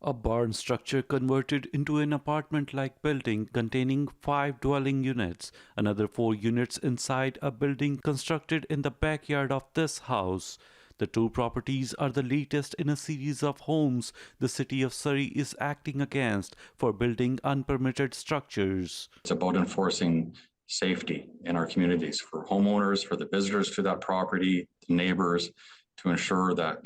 A barn structure converted into an apartment-like building containing 5 dwelling units. Another 4 units inside a building constructed in the backyard of this house. The 2 properties are the latest in a series of homes the City of Surrey is acting against for building unpermitted structures. It's about enforcing safety in our communities for homeowners, for the visitors to that property, the neighbors, to ensure that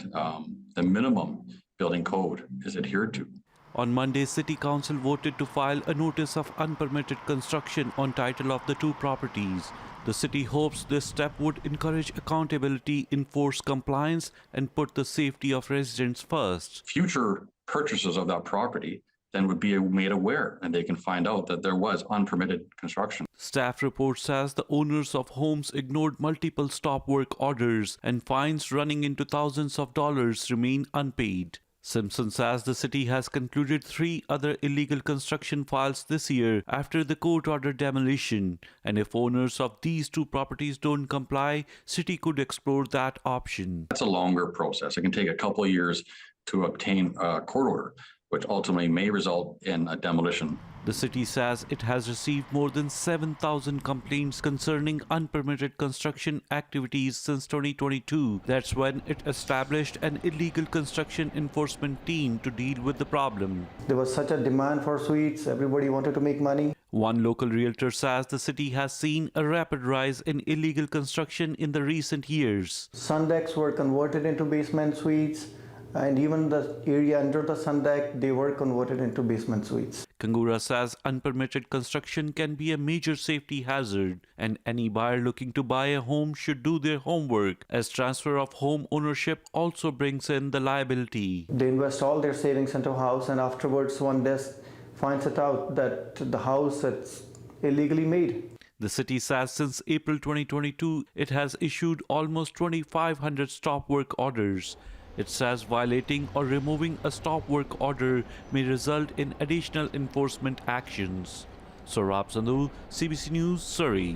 the minimum building code is adhered to. On Monday, City Council voted to file a notice of unpermitted construction on title of the 2 properties. The city hopes this step would encourage accountability, enforce compliance, and put the safety of residents first. Future purchasers of that property then would be made aware, and they can find out that there was unpermitted construction. Staff report says the owners of homes ignored multiple stop work orders, and fines running into thousands of dollars remain unpaid. Simpson says the city has concluded 3 other illegal construction files this year after the court-ordered demolition, and if owners of these 2 properties don't comply, city could explore that option. That's a longer process. It can take a couple of years to obtain a court order, which ultimately may result in a demolition. The city says it has received more than 7,000 complaints concerning unpermitted construction activities since 2022. That's when it established an illegal construction enforcement team to deal with the problem. There was such a demand for suites, everybody wanted to make money. One local realtor says the city has seen a rapid rise in illegal construction in the recent years. Sun decks were converted into basement suites, and even the area under the sun deck, they were converted into basement suites. Kangura says unpermitted construction can be a major safety hazard, and any buyer looking to buy a home should do their homework, as transfer of home ownership also brings in the liability. They invest all their savings into a house, and afterwards one desk finds it out that the house is illegally made. The city says since April 2022, it has issued almost 2,500 stop work orders. It says violating or removing a stop work order may result in additional enforcement actions. Sohrab, Sandhu, CBC News, Surrey.